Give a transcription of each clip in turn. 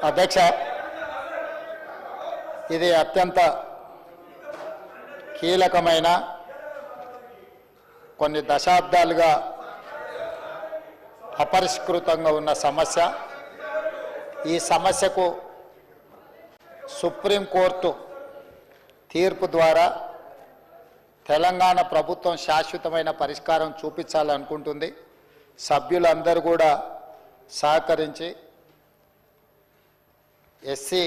అధ్యక్ష, ఇది అత్యంత కీలకమైన కొన్ని దశాబ్దాలుగా అపరిష్కృతంగా ఉన్న సమస్య. ఈ సమస్యకు సుప్రీంకోర్టు తీర్పు ద్వారా తెలంగాణ ప్రభుత్వం శాశ్వతమైన పరిష్కారం చూపించాలనుకుంటుంది. సభ్యులందరూ కూడా సహకరించి ఎస్సీ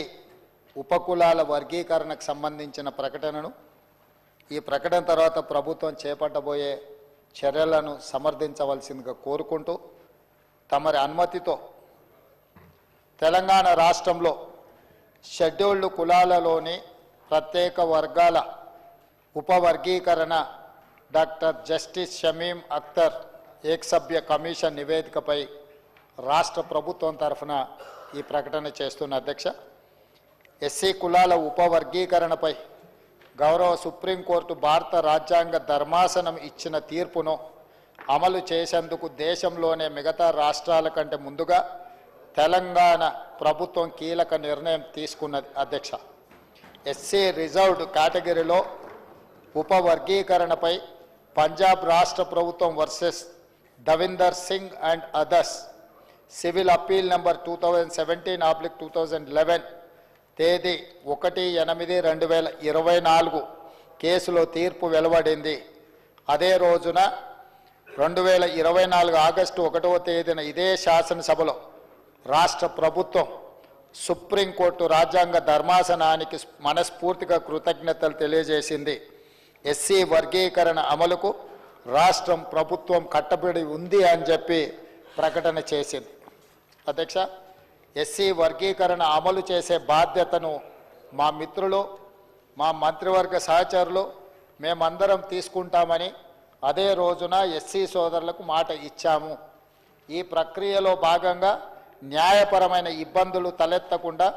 ఉపకులాల వర్గీకరణకు సంబంధించిన ప్రకటనను, ఈ ప్రకటన తర్వాత ప్రభుత్వం చేపట్టబోయే చర్యలను సమర్థించవలసిందిగా కోరుకుంటూ, తమరి అనుమతితో తెలంగాణ రాష్ట్రంలో షెడ్యూల్డ్ కులాలలోని ప్రత్యేక వర్గాల ఉపవర్గీకరణ డాక్టర్ జస్టిస్ షమీం అఖ్తర్ ఏకసభ్య కమిషన్ నివేదికపై రాష్ట్ర ప్రభుత్వం తరఫున ఈ ప్రకటన చేస్తున్న అధ్యక్ష. ఎస్సీ కులాల ఉపవర్గీకరణపై గౌరవ సుప్రీంకోర్టు భారత రాజ్యాంగ ధర్మాసనం ఇచ్చిన తీర్పును అమలు చేసేందుకు దేశంలోనే మిగతా రాష్ట్రాల కంటే ముందుగా తెలంగాణ ప్రభుత్వం కీలక నిర్ణయం తీసుకున్నది అధ్యక్ష. ఎస్సీ రిజర్వ్డ్ కేటగిరీలో ఉపవర్గీకరణపై పంజాబ్ రాష్ట్ర ప్రభుత్వం versus Davinder Singh and others civil appeal number 2017/2011 తేదీ 1/8/2024 కేసులో తీర్పు వెలువడింది. అదే రోజున 2024 ఆగస్టు 1వ తేదీన ఇదే శాసనసభలో రాష్ట్ర ప్రభుత్వం సుప్రీంకోర్టు రాజ్యాంగ ధర్మాసనానికి మనస్ఫూర్తిగా కృతజ్ఞతలు తెలియజేసింది. ఎస్సీ వర్గీకరణ అమలుకు రాష్ట్రం ప్రభుత్వం కట్టుబడి ఉంది అని చెప్పి ప్రకటన చేసింది. అధ్యక్ష, ఎస్సీ వర్గీకరణ అమలు చేసే బాధ్యతను మా మిత్రులు, మా మంత్రివర్గ సహచరులు మేమందరం తీసుకుంటామని అదే రోజున ఎస్సీ సోదరులకు మాట ఇచ్చాము. ఈ ప్రక్రియలో భాగంగా న్యాయపరమైన ఇబ్బందులు తలెత్తకుండా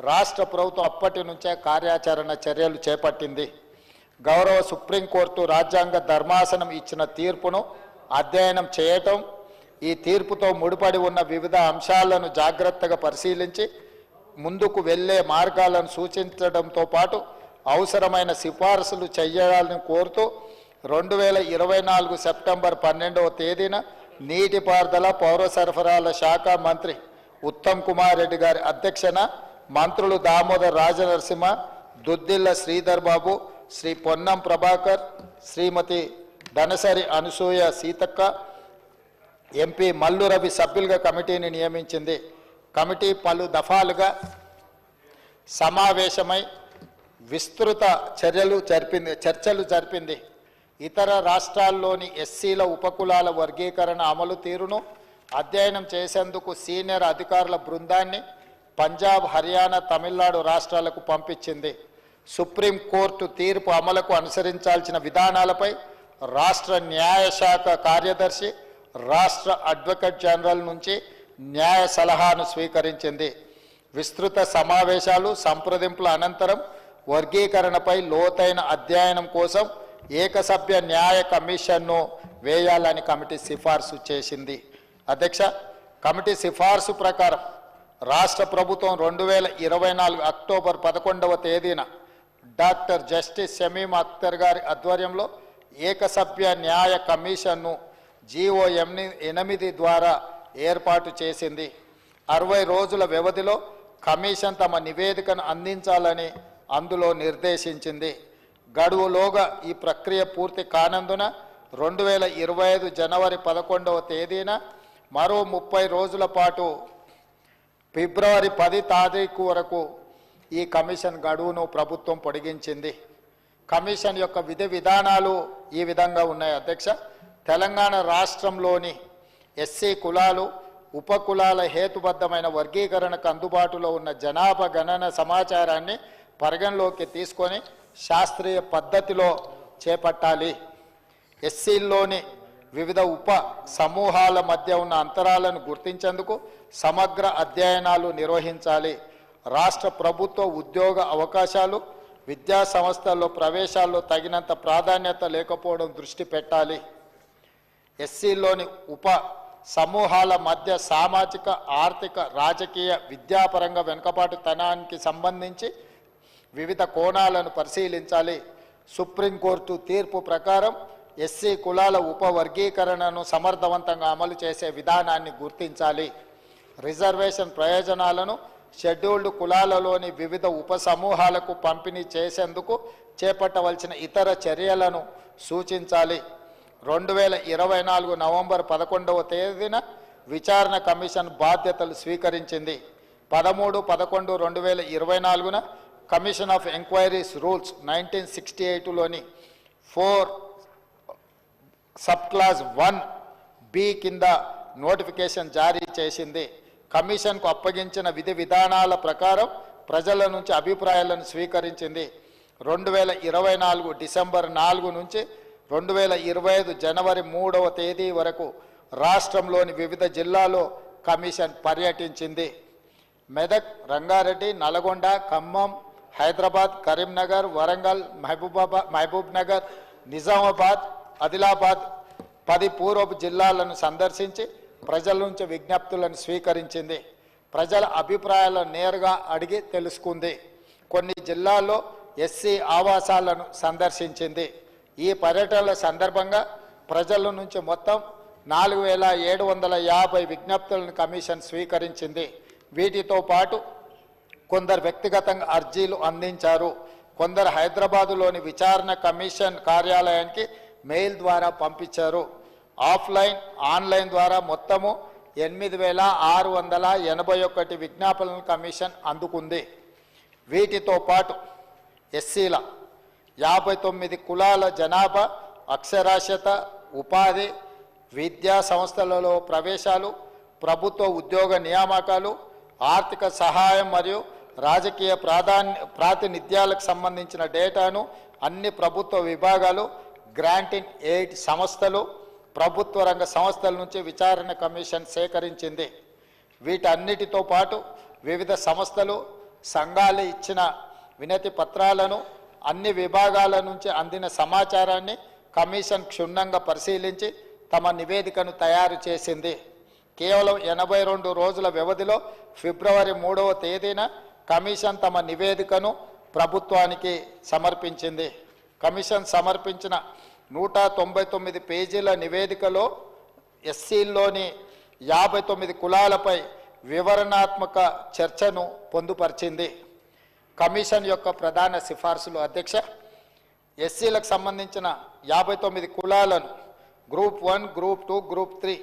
రాష్ట్ర ప్రభుత్వం అప్పటి నుంచే కార్యాచరణ చర్యలు చేపట్టింది. గౌరవ సుప్రీంకోర్టు రాజ్యాంగ ధర్మాసనం ఇచ్చిన తీర్పును అధ్యయనం చేయటం, ఈ తీర్పుతో ముడిపడి ఉన్న వివిధ అంశాలను జాగ్రత్తగా పరిశీలించి ముందుకు వెళ్ళే మార్గాలను సూచించడంతో పాటు అవసరమైన సిఫారసులు చేయాలని కోరుతూ 2024 సెప్టెంబర్ 12వ తేదీన నీటిపారుదల పౌర సరఫరాల శాఖ మంత్రి ఉత్తమ్ కుమార్ రెడ్డి గారి అధ్యక్షన మంత్రులు దామోదర్ రాజనరసింహ, దుద్దిల్ల శ్రీధర్ బాబు, శ్రీ పొన్నం ప్రభాకర్, శ్రీమతి ధనసరి అనసూయ సీతక్క, ఎంపీ మల్లు రవి సభ్యులుగా కమిటీని నియమించింది. కమిటీ పలు దఫాలుగా సమావేశమై విస్తృత చర్చలు జరిపింది. ఇతర రాష్ట్రాల్లోని ఎస్సీల ఉపకులాల వర్గీకరణ అమలు తీరును అధ్యయనం చేసేందుకు సీనియర్ అధికారుల బృందాన్ని పంజాబ్, హర్యానా, తమిళనాడు రాష్ట్రాలకు పంపించింది. సుప్రీంకోర్టు తీర్పు అమలుకు అనుసరించాల్సిన విధానాలపై రాష్ట్ర న్యాయశాఖ కార్యదర్శి, రాష్ట్ర అడ్వకేట్ జనరల్ నుంచి న్యాయ సలహాను స్వీకరించింది. విస్తృత సమావేశాలు, సంప్రదింపుల అనంతరం వర్గీకరణపై లోతైన అధ్యయనం కోసం ఏకసభ్య న్యాయ కమిషన్ను వేయాలని కమిటీ సిఫార్సు చేసింది. అధ్యక్ష, కమిటీ సిఫార్సు ప్రకారం రాష్ట్ర ప్రభుత్వం 2024 అక్టోబర్ 11వ తేదీన డాక్టర్ జస్టిస్ షమీం అఖ్తర్ గారి ఆధ్వర్యంలో ఏకసభ్య న్యాయ కమిషన్ను జీవో 8 ద్వారా ఏర్పాటు చేసింది. 60 రోజుల వ్యవధిలో కమిషన్ తమ నివేదికను అందించాలని అందులో నిర్దేశించింది. గడువులోగా ఈ ప్రక్రియ పూర్తి కానందున 2025 జనవరి 11వ తేదీన మరో 30 రోజుల పాటు ఫిబ్రవరి 10 తారీఖు వరకు ఈ కమిషన్ గడువును ప్రభుత్వం పొడిగించింది. కమిషన్ యొక్క విధి విధానాలు ఈ విధంగా ఉన్నాయి. అధ్యక్ష, తెలంగాణ రాష్ట్రంలోని ఎస్సీ కులాలు, ఉపకులాల హేతుబద్ధమైన వర్గీకరణకు అందుబాటులో ఉన్న జనాభా గణన సమాచారాన్ని పరిగణలోకి తీసుకొని శాస్త్రీయ పద్ధతిలో చేపట్టాలి. ఎస్సీల్లోని వివిధ ఉప సమూహాల మధ్య ఉన్న అంతరాలను గుర్తించేందుకు సమగ్ర అధ్యయనాలు నిర్వహించాలి. రాష్ట్ర ప్రభుత్వ ఉద్యోగ అవకాశాలు, విద్యా సంస్థల్లో ప్రవేశాల్లో తగినంత ప్రాధాన్యత లేకపోవడం దృష్టి పెట్టాలి. ఎస్సీలోని ఉప సమూహాల మధ్య సామాజిక, ఆర్థిక, రాజకీయ, విద్యాపరంగా వెనుకబాటుతనానికి సంబంధించి వివిధ కోణాలను పరిశీలించాలి. సుప్రీంకోర్టు తీర్పు ప్రకారం ఎస్సీ కులాల ఉపవర్గీకరణను సమర్థవంతంగా అమలు చేసే విధానాన్ని గుర్తించాలి. రిజర్వేషన్ ప్రయోజనాలను షెడ్యూల్డ్ కులాలలోని వివిధ ఉపసమూహాలకు పంపిణీ చేసేందుకు చేపట్టవలసిన ఇతర చర్యలను సూచించాలి. 2024 నవంబర్ 11వ తేదీన విచారణ కమిషన్ బాధ్యతలు స్వీకరించింది. 13/11/2024న కమిషన్ ఆఫ్ ఎంక్వైరీస్ రూల్స్ 1968లోని 4 సబ్ క్లాస్ 1B కింద నోటిఫికేషన్ జారీ చేసింది. కమిషన్కు అప్పగించిన విధి విధానాల ప్రకారం ప్రజల నుంచి అభిప్రాయాలను స్వీకరించింది. 2024 డిసెంబర్ 4 నుంచి 2025 జనవరి 3వ తేదీ వరకు రాష్ట్రంలోని వివిధ జిల్లాల్లో కమిషన్ పర్యటించింది. మెదక్, రంగారెడ్డి, నల్గొండ, ఖమ్మం, హైదరాబాద్, కరీంనగర్, వరంగల్, మహబూబ్ నగర్, నిజామాబాద్, ఆదిలాబాద్ 10 పూర్వపు జిల్లాలను సందర్శించి ప్రజల నుంచి విజ్ఞప్తులను స్వీకరించింది. ప్రజల అభిప్రాయాలను నేరుగా అడిగి తెలుసుకుంది. కొన్ని జిల్లాల్లో ఎస్సీ ఆవాసాలను సందర్శించింది. ఈ పర్యటనల సందర్భంగా ప్రజల నుంచి మొత్తం 4750 విజ్ఞప్తులను కమిషన్ స్వీకరించింది. వీటితో పాటు కొందరు వ్యక్తిగతంగా అర్జీలు అందించారు. కొందరు హైదరాబాదులోని విచారణ కమిషన్ కార్యాలయానికి మెయిల్ ద్వారా పంపించారు. ఆఫ్లైన్, ఆన్లైన్ ద్వారా మొత్తము 8681 విజ్ఞాపనలను కమిషన్ అందుకుంది. వీటితో పాటు ఎస్సీల 59 కులాల జనాభా, అక్షరాస్యత, ఉపాధి, విద్యా సంస్థలలో ప్రవేశాలు, ప్రభుత్వ ఉద్యోగ నియామకాలు, ఆర్థిక సహాయం మరియు రాజకీయ ప్రాతినిధ్యాలకు సంబంధించిన డేటాను అన్ని ప్రభుత్వ విభాగాలు, గ్రాంటింగ్ ఎయిడ్ సంస్థలు, ప్రభుత్వ రంగ సంస్థల నుంచి విచారణ కమిషన్ సేకరించింది. వీటన్నిటితో పాటు వివిధ సంస్థలు, సంఘాలు ఇచ్చిన వినతి పత్రాలను, అన్ని విభాగాల నుంచి అందిన సమాచారాన్ని కమిషన్ క్షుణ్ణంగా పరిశీలించి తమ నివేదికను తయారు చేసింది. కేవలం 82 రోజుల వ్యవధిలో ఫిబ్రవరి 3వ తేదీన కమిషన్ తమ నివేదికను ప్రభుత్వానికి సమర్పించింది. కమిషన్ సమర్పించిన 199 పేజీల నివేదికలో ఎస్సీల్లోని 59 కులాలపై వివరణాత్మక చర్చను పొందుపరిచింది. కమిషన్ యొక్క ప్రధాన సిఫార్సులు అధ్యక్ష, ఎస్సీలకు సంబంధించిన 59 కులాలను గ్రూప్ 1, గ్రూప్ 2, గ్రూప్ 3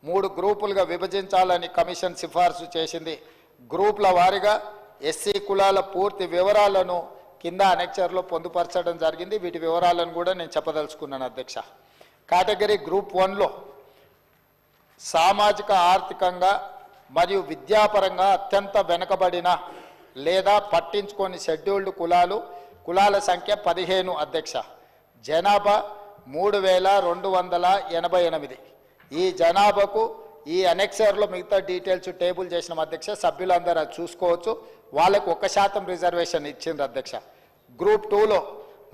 3 గ్రూపులుగా విభజించాలని కమిషన్ సిఫార్సు చేసింది. గ్రూపుల వారీగా ఎస్సీ కులాల పూర్తి వివరాలను కింద అనెక్చర్లో పొందుపరచడం జరిగింది. వీటి వివరాలను కూడా నేను చెప్పదలుచుకున్నాను అధ్యక్ష. కేటగిరీ గ్రూప్ 1లో సామాజిక, ఆర్థికంగా మరియు విద్యాపరంగా అత్యంత వెనుకబడిన లేదా పట్టించుకొని షెడ్యూల్డ్ కులాల సంఖ్య 15 అధ్యక్ష. జనాభా 3288. ఈ జనాభాకు ఈ అనెక్సర్లో మిగతా డీటెయిల్స్ టేబుల్ చేసిన అధ్యక్ష, సభ్యులందరూ అది చూసుకోవచ్చు. వాళ్ళకు 1% రిజర్వేషన్ ఇచ్చింది అధ్యక్ష. గ్రూప్ 2లో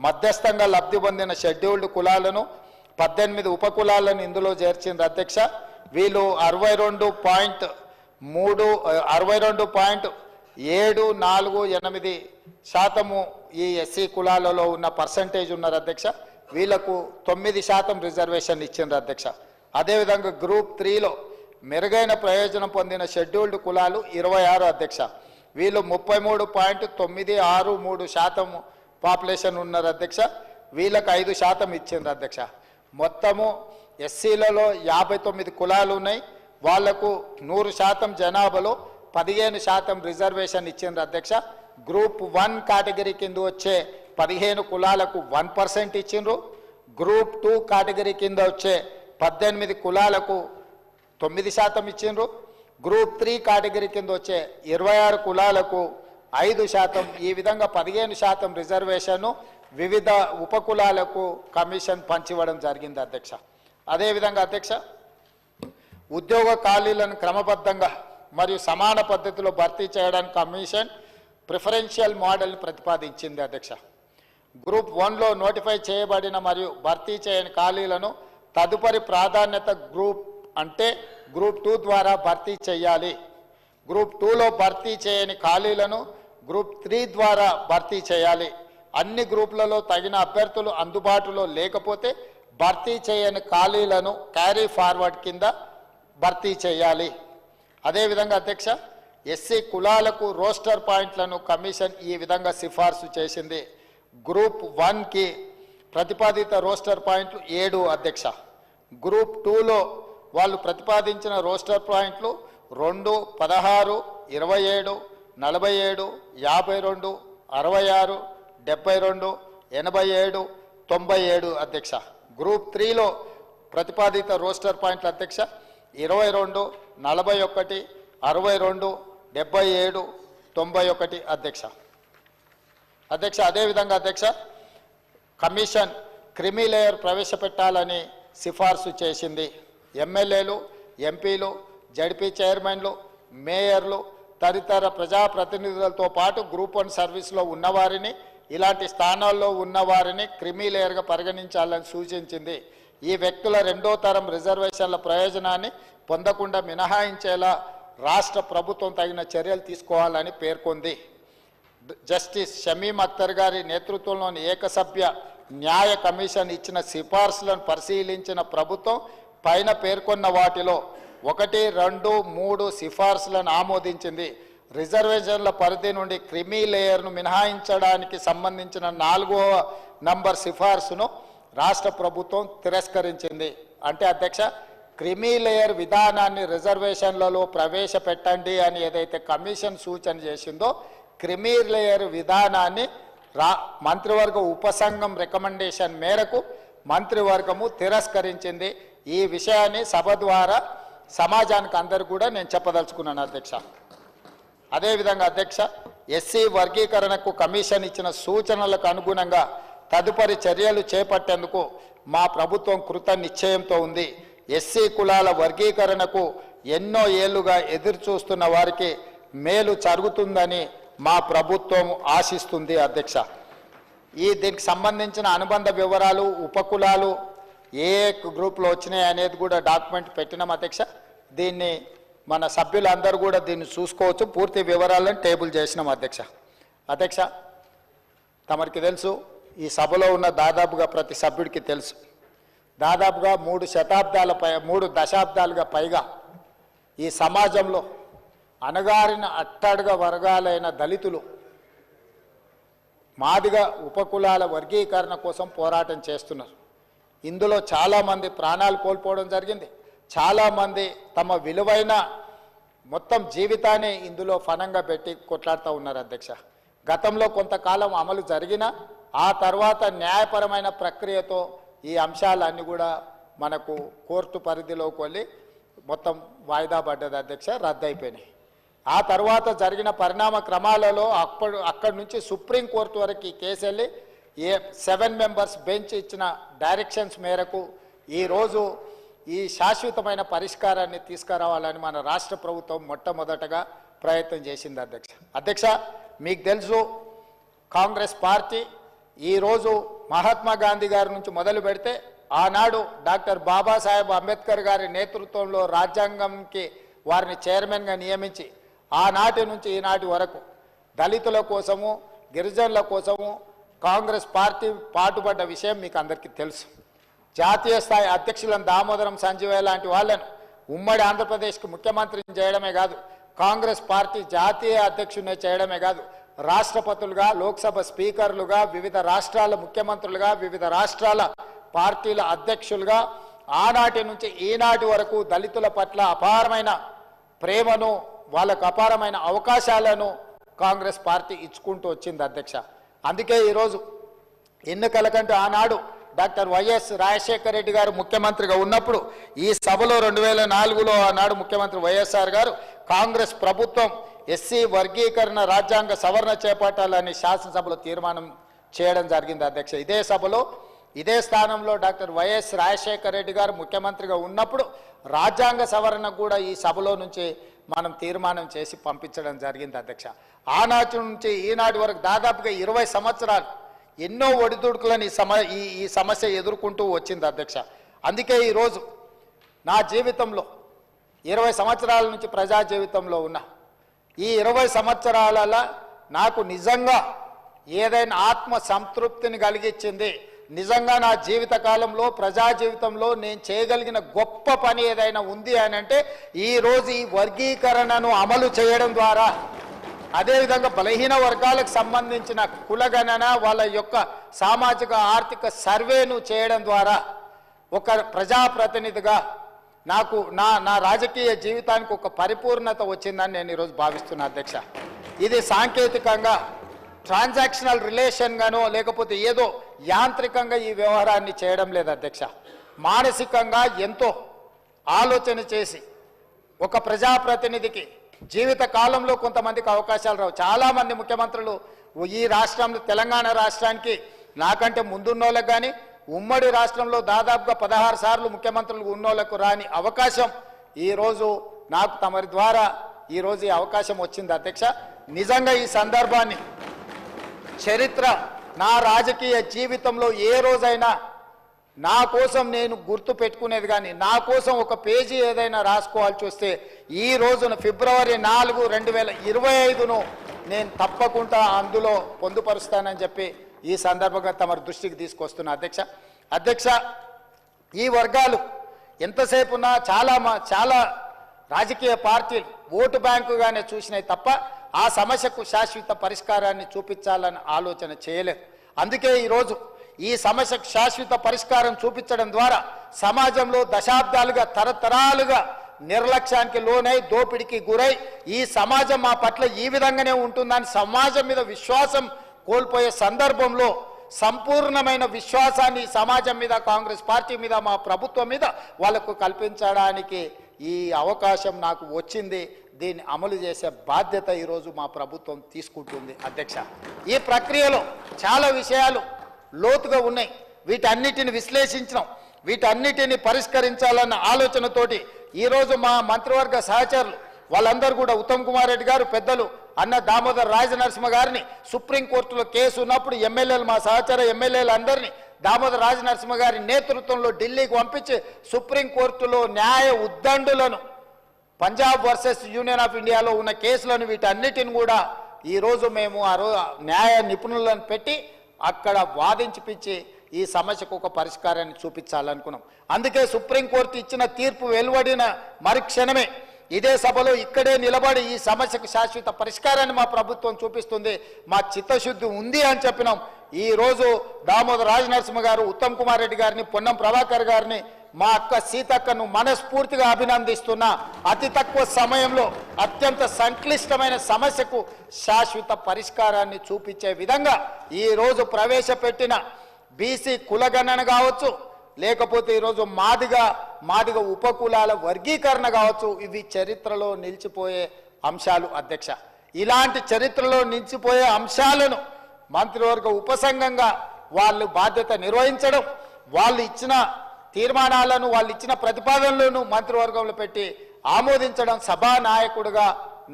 మధ్యస్థంగా లబ్ధి పొందిన షెడ్యూల్డ్ కులాలను 18 ఉపకులాలను ఇందులో చేర్చింది అధ్యక్ష. వీళ్ళు 62.748% ఈ ఎస్సీ కులాలలో ఉన్న పర్సంటేజ్ ఉన్నారు అధ్యక్ష. వీళ్లకు 9% రిజర్వేషన్ ఇచ్చిండ్రు అధ్యక్ష. అదేవిధంగా గ్రూప్ 3లో మెరుగైన ప్రయోజనం పొందిన షెడ్యూల్డ్ కులాలు 26 అధ్యక్ష. వీళ్ళు 33.963% పాపులేషన్ ఉన్నారు అధ్యక్ష. వీళ్ళకు 5% ఇచ్చిండ్రు అధ్యక్ష. మొత్తము ఎస్సీలలో 59 కులాలు ఉన్నాయి. వాళ్లకు 100% జనాభాలో 15% రిజర్వేషన్ ఇచ్చిండ్రు అధ్యక్ష. గ్రూప్ 1 కేటగిరీ కింద వచ్చే 15 కులాలకు 1% ఇచ్చిండ్రు. గ్రూప్ 2 కేటగిరీ కింద వచ్చే 18 కులాలకు 9% ఇచ్చిండ్రు. గ్రూప్ 3 కేటగిరీ కింద వచ్చే 26 కులాలకు 5%. ఈ విధంగా 15% రిజర్వేషన్ వివిధ ఉపకులాలకు కమిషన్ పంచివ్వడం జరిగింది అధ్యక్ష. అదేవిధంగా అధ్యక్ష, ఉద్యోగ ఖాళీలను క్రమబద్ధంగా మరియు సమాన పద్ధతిలో భర్తీ చేయడానికి కమిషన్ ప్రిఫరెన్షియల్ మోడల్ని ప్రతిపాదించింది అధ్యక్ష. గ్రూప్ 1లో నోటిఫై చేయబడిన మరియు భర్తీ చేయని ఖాళీలను తదుపరి ప్రాధాన్యత గ్రూప్ అంటే గ్రూప్ 2 ద్వారా భర్తీ చేయాలి. గ్రూప్ 2లో భర్తీ చేయని ఖాళీలను గ్రూప్ 3 ద్వారా భర్తీ చేయాలి. అన్ని గ్రూపులలో తగిన అభ్యర్థులు అందుబాటులో లేకపోతే భర్తీ చేయని ఖాళీలను క్యారీ ఫార్వర్డ్ కింద భర్తీ చేయాలి. అదేవిధంగా అధ్యక్ష, ఎస్సీ కులాలకు రోస్టర్ పాయింట్లను కమిషన్ ఈ విధంగా సిఫార్సు చేసింది. గ్రూప్ 1కి ప్రతిపాదిత రోస్టర్ పాయింట్లు 7 అధ్యక్ష. గ్రూప్ 2లో వాళ్ళు ప్రతిపాదించిన రోస్టర్ పాయింట్లు 2, 16, 27, 47, 52, 66, 72, 87, 97 అధ్యక్ష. గ్రూప్ 3లో ప్రతిపాదిత రోస్టర్ పాయింట్లు అధ్యక్ష 22, 41, 62, 77, 91 అధ్యక్ష. అధ్యక్ష అదేవిధంగా అధ్యక్ష, కమిషన్ క్రిమి లేయర్ ప్రవేశపెట్టాలని సిఫార్సు చేసింది. ఎమ్మెల్యేలు, ఎంపీలు, జడ్పీ చైర్మన్లు, మేయర్లు, తదితర ప్రజాప్రతినిధులతో పాటు గ్రూప్ 1 సర్వీస్లో ఉన్నవారిని, ఇలాంటి స్థానాల్లో ఉన్నవారిని క్రిమి లేయర్గా పరిగణించాలని సూచించింది. ఈ వ్యక్తుల 2వ తరం రిజర్వేషన్ల ప్రయోజనాన్ని పొందకుండా మినహాయించేలా రాష్ట్ర ప్రభుత్వం తగిన చర్యలు తీసుకోవాలని పేర్కొంది. జస్టిస్ షమీం అఖ్తర్ గారి నేతృత్వంలోని ఏకసభ్య న్యాయ కమిషన్ ఇచ్చిన సిఫార్సులను పరిశీలించిన ప్రభుత్వం పైన పేర్కొన్న వాటిలో 1, 2, 3 సిఫార్సులను ఆమోదించింది. రిజర్వేషన్ల పరిధి నుండి క్రిమి లేయర్ను మినహాయించడానికి సంబంధించిన 4వ నంబర్ సిఫార్సును రాష్ట్ర ప్రభుత్వం తిరస్కరించింది. అంటే అధ్యక్ష, క్రిమి లేయర్ విధానాన్ని రిజర్వేషన్లలో ప్రవేశపెట్టండి అని ఏదైతే కమిషన్ సూచన చేసిందో, క్రిమి లేయర్ విధానాన్ని మంత్రివర్గ ఉపసంఘం రికమెండేషన్ మేరకు మంత్రివర్గము తిరస్కరించింది. ఈ విషయాన్ని సభ ద్వారా సమాజానికి అందరూ కూడా నేను చెప్పదలుచుకున్నాను అధ్యక్ష. అదేవిధంగా అధ్యక్ష, ఎస్సీ వర్గీకరణకు కమిషన్ ఇచ్చిన సూచనలకు అనుగుణంగా తదుపరి చర్యలు చేపట్టేందుకు మా ప్రభుత్వం కృత నిశ్చయంతో ఉంది. ఎస్సీ కులాల వర్గీకరణకు ఎన్నో ఏళ్లుగా ఎదురు చూస్తున్న వారికి మేలు జరుగుతుందని మా ప్రభుత్వం ఆశిస్తుంది అధ్యక్ష. దీనికి సంబంధించిన అనుబంధ వివరాలు, ఉపకులాలు ఏ గ్రూప్లో వచ్చినాయి అనేది కూడా డాక్యుమెంట్ పెట్టినాం అధ్యక్ష. దీన్ని మన సభ్యులందరూ కూడా దీన్ని చూసుకోవచ్చు. పూర్తి వివరాలను టేబుల్ చేసినాం అధ్యక్ష. అధ్యక్ష, తమరికి తెలుసు, ఈ సభలో ఉన్న దాదాపుగా ప్రతి సభ్యుడికి తెలుసు, దాదాపుగా 3 దశాబ్దాలుగా పైగా ఈ సమాజంలో అణగారిన అట్టడుగ వర్గాలైన దళితులు, మాదిగ ఉపకులాల వర్గీకరణ కోసం పోరాటం చేస్తున్నారు. ఇందులో చాలామంది ప్రాణాలు కోల్పోవడం జరిగింది. చాలామంది తమ విలువైన మొత్తం జీవితాన్ని ఇందులో ఫనంగా పెట్టి కొట్లాడుతూ ఉన్నారు అధ్యక్ష. గతంలో కొంతకాలం అమలు జరిగిన ఆ తర్వాత న్యాయపరమైన ప్రక్రియతో ఈ అంశాలన్నీ కూడా మనకు కోర్టు పరిధిలోకి వెళ్ళి మొత్తం వాయిదా పడ్డది అధ్యక్ష, రద్దయిపోయినాయి. ఆ తర్వాత జరిగిన పరిణామ క్రమాలలో అక్కడి నుంచి సుప్రీంకోర్టు వరకు ఈ కేసు వెళ్ళి 7 మెంబర్స్ బెంచ్ ఇచ్చిన డైరెక్షన్స్ మేరకు ఈరోజు ఈ శాశ్వతమైన పరిష్కారాన్ని తీసుకురావాలని మన రాష్ట్ర ప్రభుత్వం మొట్టమొదటగా ప్రయత్నం చేసింది అధ్యక్ష. అధ్యక్ష, మీకు తెలుసు, కాంగ్రెస్ పార్టీ ఈరోజు మహాత్మా గాంధీ గారి నుంచి మొదలు పెడితే ఆనాడు డాక్టర్ బాబాసాహెబ్ అంబేద్కర్ గారి నేతృత్వంలో రాజ్యాంగంకి వారిని చైర్మన్గా నియమించి ఆనాటి నుంచి ఈనాటి వరకు దళితుల కోసము, గిరిజనుల కోసము కాంగ్రెస్ పార్టీ పాటుపడ్డ విషయం మీకు అందరికీ తెలుసు. జాతీయ స్థాయి అధ్యక్షులను దామోదరం సంజీవయ్య లాంటి వాళ్ళను ఉమ్మడి ఆంధ్రప్రదేశ్కి ముఖ్యమంత్రిని చేయడమే కాదు, కాంగ్రెస్ పార్టీ జాతీయ అధ్యక్షుడిని చేయడమే కాదు, రాష్ట్రపతులుగా, లోక్సభ స్పీకర్లుగా, వివిధ రాష్ట్రాల ముఖ్యమంత్రులుగా, వివిధ రాష్ట్రాల పార్టీల అధ్యక్షులుగా ఆనాటి నుంచి ఈనాటి వరకు దళితుల పట్ల అపారమైన ప్రేమను, వాళ్ళకు అపారమైన అవకాశాలను కాంగ్రెస్ పార్టీ ఇచ్చుకుంటూ వచ్చింది అధ్యక్ష. అందుకే ఈరోజు ఎన్నికల కంటే ఆనాడు డాక్టర్ వైఎస్ రాజశేఖర రెడ్డి గారు ముఖ్యమంత్రిగా ఉన్నప్పుడు ఈ సభలో 2004లో ఆనాడు ముఖ్యమంత్రి వైఎస్ఆర్ గారు కాంగ్రెస్ ప్రభుత్వం ఎస్సీ వర్గీకరణ రాజ్యాంగ సవరణ చేపట్టాలని శాసనసభలో తీర్మానం చేయడం జరిగింది అధ్యక్ష. ఇదే సభలో ఇదే స్థానంలో డాక్టర్ వైఎస్ రాజశేఖర రెడ్డి గారు ముఖ్యమంత్రిగా ఉన్నప్పుడు రాజ్యాంగ సవరణ కూడా ఈ సభలో నుంచి మనం తీర్మానం చేసి పంపించడం జరిగింది అధ్యక్ష. ఆనాటి నుంచి ఈనాటి వరకు దాదాపుగా 20 సంవత్సరాలు ఎన్నో ఒడిదుడుకులను ఈ సమస్య ఎదుర్కొంటూ వచ్చింది అధ్యక్ష. అందుకే ఈరోజు నా జీవితంలో 20 సంవత్సరాల నుంచి ప్రజా జీవితంలో ఉన్నా. ఈ 20 సంవత్సరాలలో నాకు నిజంగా ఏదైనా ఆత్మ సంతృప్తిని కలిగించింది, నిజంగా నా జీవిత కాలంలో ప్రజా జీవితంలో నేను చేయగలిగిన గొప్ప పని ఏదైనా ఉంది అని అంటే ఈరోజు ఈ వర్గీకరణను అమలు చేయడం ద్వారా, అదేవిధంగా బలహీన వర్గాలకు సంబంధించిన కులగణన వాళ్ళ యొక్క సామాజిక ఆర్థిక సర్వేను చేయడం ద్వారా ఒక ప్రజాప్రతినిధిగా నాకు నా రాజకీయ జీవితానికి ఒక పరిపూర్ణత వచ్చిందని నేను ఈరోజు భావిస్తున్నా అధ్యక్ష. ఇది సాంకేతికంగా ట్రాన్సాక్షనల్ రిలేషన్గానో లేకపోతే ఏదో యాంత్రికంగా ఈ వ్యవహారాన్ని చేయడం లేదు అధ్యక్ష. మానసికంగా ఎంతో ఆలోచన చేసి ఒక ప్రజాప్రతినిధికి జీవిత కాలంలో కొంతమందికి అవకాశాలు రావు. చాలామంది ముఖ్యమంత్రులు ఈ రాష్ట్రంలో తెలంగాణ రాష్ట్రానికి నాకంటే ముందున్నోళ్ళకి కానీ ఉమ్మడి రాష్ట్రంలో దాదాపుగా 16 సార్లు ముఖ్యమంత్రులు ఉన్నోళ్లకు రాని అవకాశం ఈరోజు నాకు తమరి ద్వారా ఈరోజు ఈ అవకాశం వచ్చింది అధ్యక్ష. నిజంగా ఈ సందర్భాన్ని చరిత్ర నా రాజకీయ జీవితంలో ఏ రోజైనా నా కోసం నేను గుర్తు పెట్టుకునేది కానీ నా కోసం ఒక పేజీ ఏదైనా రాసుకోవాల్సి వస్తే ఈ రోజున ఫిబ్రవరి 4, 2025ను నేను తప్పకుండా అందులో పొందుపరుస్తానని చెప్పి ఈ సందర్భంగా తమ దృష్టికి తీసుకొస్తున్నా అధ్యక్ష. ఈ వర్గాలు ఎంతసేపు ఉన్నా చాలా రాజకీయ పార్టీలు ఓటు బ్యాంకుగానే చూసినాయి తప్ప ఆ సమస్యకు శాశ్వత పరిష్కారాన్ని చూపించాలని ఆలోచన చేయలేదు. అందుకే ఈరోజు ఈ సమస్యకు శాశ్వత పరిష్కారం చూపించడం ద్వారా సమాజంలో దశాబ్దాలుగా తరతరాలుగా నిర్లక్ష్యానికి లోనై దోపిడికి గురై ఈ సమాజం మా పట్ల ఈ విధంగానే ఉంటుందని సమాజం మీద విశ్వాసం కోల్పోయే సందర్భంలో సంపూర్ణమైన విశ్వాసాన్ని సమాజం మీద, కాంగ్రెస్ పార్టీ మీద, మా ప్రభుత్వం మీద వాళ్ళకు కల్పించడానికి ఈ అవకాశం నాకు వచ్చింది. దీన్ని అమలు చేసే బాధ్యత ఈరోజు మా ప్రభుత్వం తీసుకుంటుంది అధ్యక్ష. ఈ ప్రక్రియలో చాలా విషయాలు లోతుగా ఉన్నాయి. వీటన్నిటిని విశ్లేషించడం, వీటన్నిటిని పరిష్కరించాలన్న ఆలోచనతోటి ఈరోజు మా మంత్రివర్గ సహచరులు వాళ్ళందరూ కూడా ఉత్తమ్ కుమార్ రెడ్డి గారు, పెద్దలు అన్న దామోదర్ రాజనరసింహ గారిని సుప్రీంకోర్టులో కేసు ఉన్నప్పుడు ఎమ్మెల్యేలు, మా సహచర ఎమ్మెల్యేలు అందరినీ దామోదర్ రాజనరసింహ గారి నేతృత్వంలో ఢిల్లీకి పంపించి సుప్రీంకోర్టులో న్యాయ ఉద్దండులను, పంజాబ్ వర్సెస్ యూనియన్ ఆఫ్ ఇండియాలో ఉన్న కేసులను వీటన్నిటిని కూడా ఈరోజు మేము న్యాయ నిపుణులను పెట్టి అక్కడ వాదించిపించి ఈ సమస్యకు ఒక పరిష్కారాన్ని చూపించాలనుకున్నాం. అందుకే సుప్రీంకోర్టు ఇచ్చిన తీర్పు వెలువడిన మరుక్షణమే ఇదే సభలో ఇక్కడే నిలబడి ఈ సమస్యకు శాశ్వత పరిష్కారాన్ని మా ప్రభుత్వం చూపిస్తుంది, మా చిత్తశుద్ధి ఉంది అని చెప్పినాం. ఈరోజు దామోదర్ రాజనరసింహ గారు, ఉత్తమ్ కుమార్ రెడ్డి గారిని, పొన్నం ప్రభాకర్ గారిని, మా అక్క సీతక్కను మనస్ఫూర్తిగా అభినందిస్తున్నా. అతి తక్కువ సమయంలో అత్యంత సంక్లిష్టమైన సమస్యకు శాశ్వత పరిష్కారాన్ని చూపించే విధంగా ఈరోజు ప్రవేశపెట్టిన బీసీ కులగణన కావచ్చు, లేకపోతే ఈరోజు మాదిగ ఉపకులాల వర్గీకరణ కావచ్చు, ఇవి చరిత్రలో నిలిచిపోయే అంశాలు అధ్యక్ష. ఇలాంటి చరిత్రలో నిలిచిపోయే అంశాలను మంత్రివర్గ ఉపసంఘంగా వాళ్ళు బాధ్యత నిర్వహించడం, వాళ్ళు ఇచ్చిన తీర్మానాలను, వాళ్ళు ఇచ్చిన ప్రతిపాదనలను మంత్రివర్గంలో పెట్టి ఆమోదించడం సభానాయకుడిగా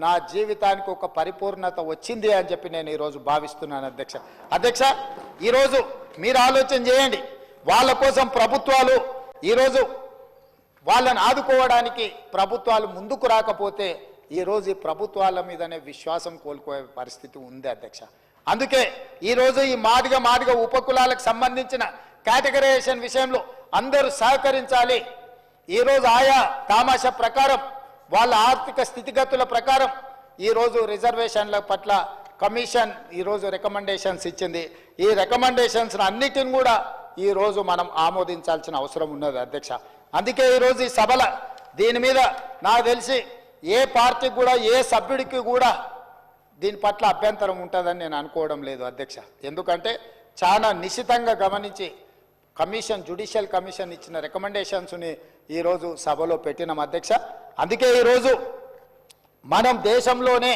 నా జీవితానికి ఒక పరిపూర్ణత వచ్చింది అని చెప్పి నేను ఈరోజు భావిస్తున్నాను అధ్యక్ష. ఈరోజు మీరు ఆలోచన చేయండి, వాళ్ళ కోసం ప్రభుత్వాలు ఈరోజు వాళ్ళని ఆదుకోవడానికి ప్రభుత్వాలు ముందుకు రాకపోతే ఈరోజు ఈ ప్రభుత్వాల మీదనే విశ్వాసం కోల్పోయే పరిస్థితి ఉంది అధ్యక్ష. అందుకే ఈరోజు ఈ మాదిగ ఉపకులాలకు సంబంధించిన కేటగరైజేషన్ విషయంలో అందరూ సహకరించాలి. ఈరోజు ఆయా తామాషా ప్రకారం వాళ్ళ ఆర్థిక స్థితిగతుల ప్రకారం ఈరోజు రిజర్వేషన్ల పట్ల కమిషన్ ఈరోజు రికమెండేషన్స్ ఇచ్చింది. ఈ రికమెండేషన్స్ అన్నిటిని కూడా ఈరోజు మనం ఆమోదించాల్సిన అవసరం ఉన్నది అధ్యక్ష. అందుకే ఈరోజు ఈ సభల దీని మీద నాకు తెలిసి ఏ పార్టీకి కూడా, ఏ సభ్యుడికి కూడా దీని పట్ల అభ్యంతరం ఉంటుందని నేను అనుకోవడం లేదు అధ్యక్ష. ఎందుకంటే చాలా నిశితంగా గమనించి జ్యుడిషియల్ కమిషన్ ఇచ్చిన రికమెండేషన్స్ని ఈరోజు సభలో పెట్టినాం అధ్యక్ష. అందుకే ఈరోజు మనం దేశంలోనే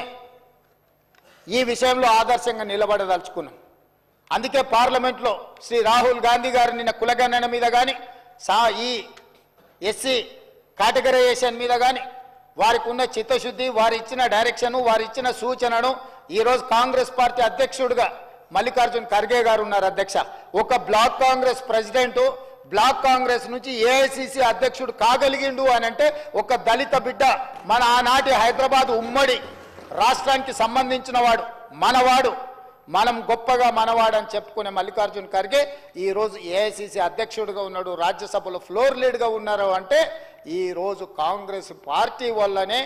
ఈ విషయంలో ఆదర్శంగా నిలబడదలుచుకున్నాం. అందుకే పార్లమెంట్లో శ్రీ రాహుల్ గాంధీ గారు నిన్న కులగణన మీద కానీ, ఈ ఎస్సీ కేటగరైజేషన్ మీద కానీ వారికి ఉన్న చిత్తశుద్ధి, వారు ఇచ్చిన డైరెక్షను, వారు ఇచ్చిన సూచనను ఈరోజు కాంగ్రెస్ పార్టీ అధ్యక్షుడిగా మల్లికార్జున్ ఖర్గే గారు ఉన్నారు అధ్యక్ష. ఒక block Congress president block Congress నుంచి ఏఐసిసి అధ్యక్షుడు కాగలిగిండు అని అంటే ఒక దళిత బిడ్డ, మన ఆనాటి హైదరాబాద్ ఉమ్మడి రాష్ట్రానికి సంబంధించిన వాడు, మనవాడు, మనం గొప్పగా మనవాడని చెప్పుకునే మల్లికార్జున్ ఖర్గే ఈరోజు ఏఐసిసి అధ్యక్షుడిగా ఉన్నాడు, రాజ్యసభలో ఫ్లోర్ లీడ్గా ఉన్నారు అంటే ఈరోజు కాంగ్రెస్ పార్టీ వల్లనే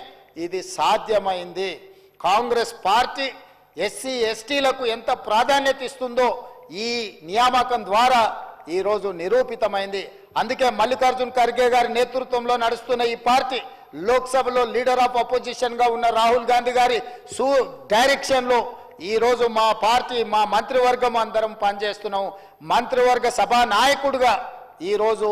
ఇది సాధ్యమైంది. కాంగ్రెస్ పార్టీ ఎస్సీ ఎస్టీలకు ఎంత ప్రాధాన్యత ఇస్తుందో ఈ నియామకం ద్వారా ఈరోజు నిరూపితమైంది. అందుకే మల్లికార్జున్ ఖర్గే గారి నేతృత్వంలో నడుస్తున్న ఈ పార్టీ లోక్సభలో లీడర్ ఆఫ్ అపోజిషన్గా ఉన్న రాహుల్ గాంధీ గారి డైరెక్షన్లో ఈరోజు మా పార్టీ, మా మంత్రివర్గం అందరం పనిచేస్తున్నాం. మంత్రివర్గ సభా నాయకుడిగా ఈరోజు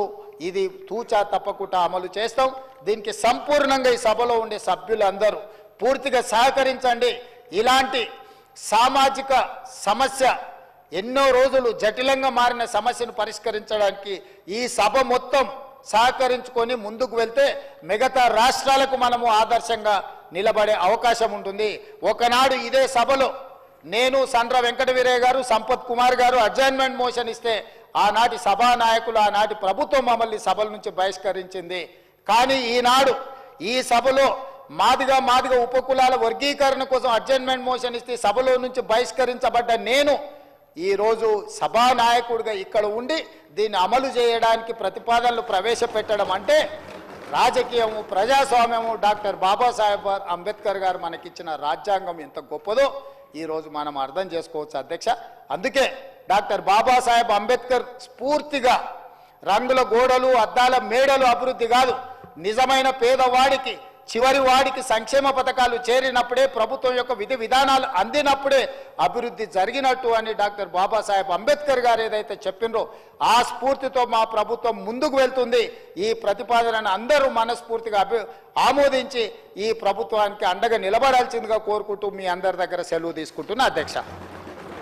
ఇది తూచా తప్పకుండా అమలు చేస్తాం. దీనికి సంపూర్ణంగా ఈ సభలో ఉండే సభ్యులందరూ పూర్తిగా సహకరించండి. ఇలాంటి సామాజిక సమస్య, ఎన్నో రోజులు జటిలంగా మారిన సమస్యను పరిష్కరించడానికి ఈ సభ మొత్తం సహకరించుకొని ముందుకు వెళ్తే మిగతా రాష్ట్రాలకు మనము ఆదర్శంగా నిలబడే అవకాశం ఉంటుంది. ఒకనాడు ఇదే సభలో నేను, సండ్ర వెంకట వీరయ్య గారు, సంపత్ కుమార్ గారు అడ్జర్న్మెంట్ మోషన్ ఇస్తే ఆనాటి సభా నాయకులు, ఆనాటి ప్రభుత్వం మమ్మల్ని సభల నుంచి బహిష్కరించింది. కానీ ఈనాడు ఈ సభలో మాదిగా ఉపకులాల వర్గీకరణ కోసం అడ్జర్న్మెంట్ మోషన్ ఇస్తే సభలో నుంచి బహిష్కరించబడ్డ నేను ఈరోజు సభానాయకుడిగా ఇక్కడ ఉండి దీన్ని అమలు చేయడానికి ప్రతిపాదనలు ప్రవేశపెట్టడం అంటే రాజకీయము, ప్రజాస్వామ్యము, డాక్టర్ బాబాసాహెబ్ అంబేద్కర్ గారు మనకిచ్చిన రాజ్యాంగం ఎంత గొప్పదో ఈరోజు మనం అర్థం చేసుకోవచ్చు అధ్యక్ష. అందుకే డాక్టర్ బాబాసాహెబ్ అంబేద్కర్ స్ఫూర్తిగా రంగుల గోడలు, అద్దాల మేడలు అభివృద్ధి కాదు, నిజమైన పేదవాడికి, చివరి వాడికి సంక్షేమ పథకాలు చేరినప్పుడే, ప్రభుత్వం యొక్క విధి విధానాలు అందినప్పుడే అభివృద్ధి జరిగినట్టు అని డాక్టర్ బాబాసాహెబ్ అంబేద్కర్ గారు ఏదైతే చెప్పినరో ఆ స్ఫూర్తితో మా ప్రభుత్వం ముందుకు వెళ్తుంది. ఈ ప్రతిపాదనను అందరూ మనస్ఫూర్తిగా ఆమోదించి ఈ ప్రభుత్వానికి అండగా నిలబడాల్సిందిగా కోరుకుంటూ మీ అందరి దగ్గర సెలవు తీసుకుంటున్నా అధ్యక్ష.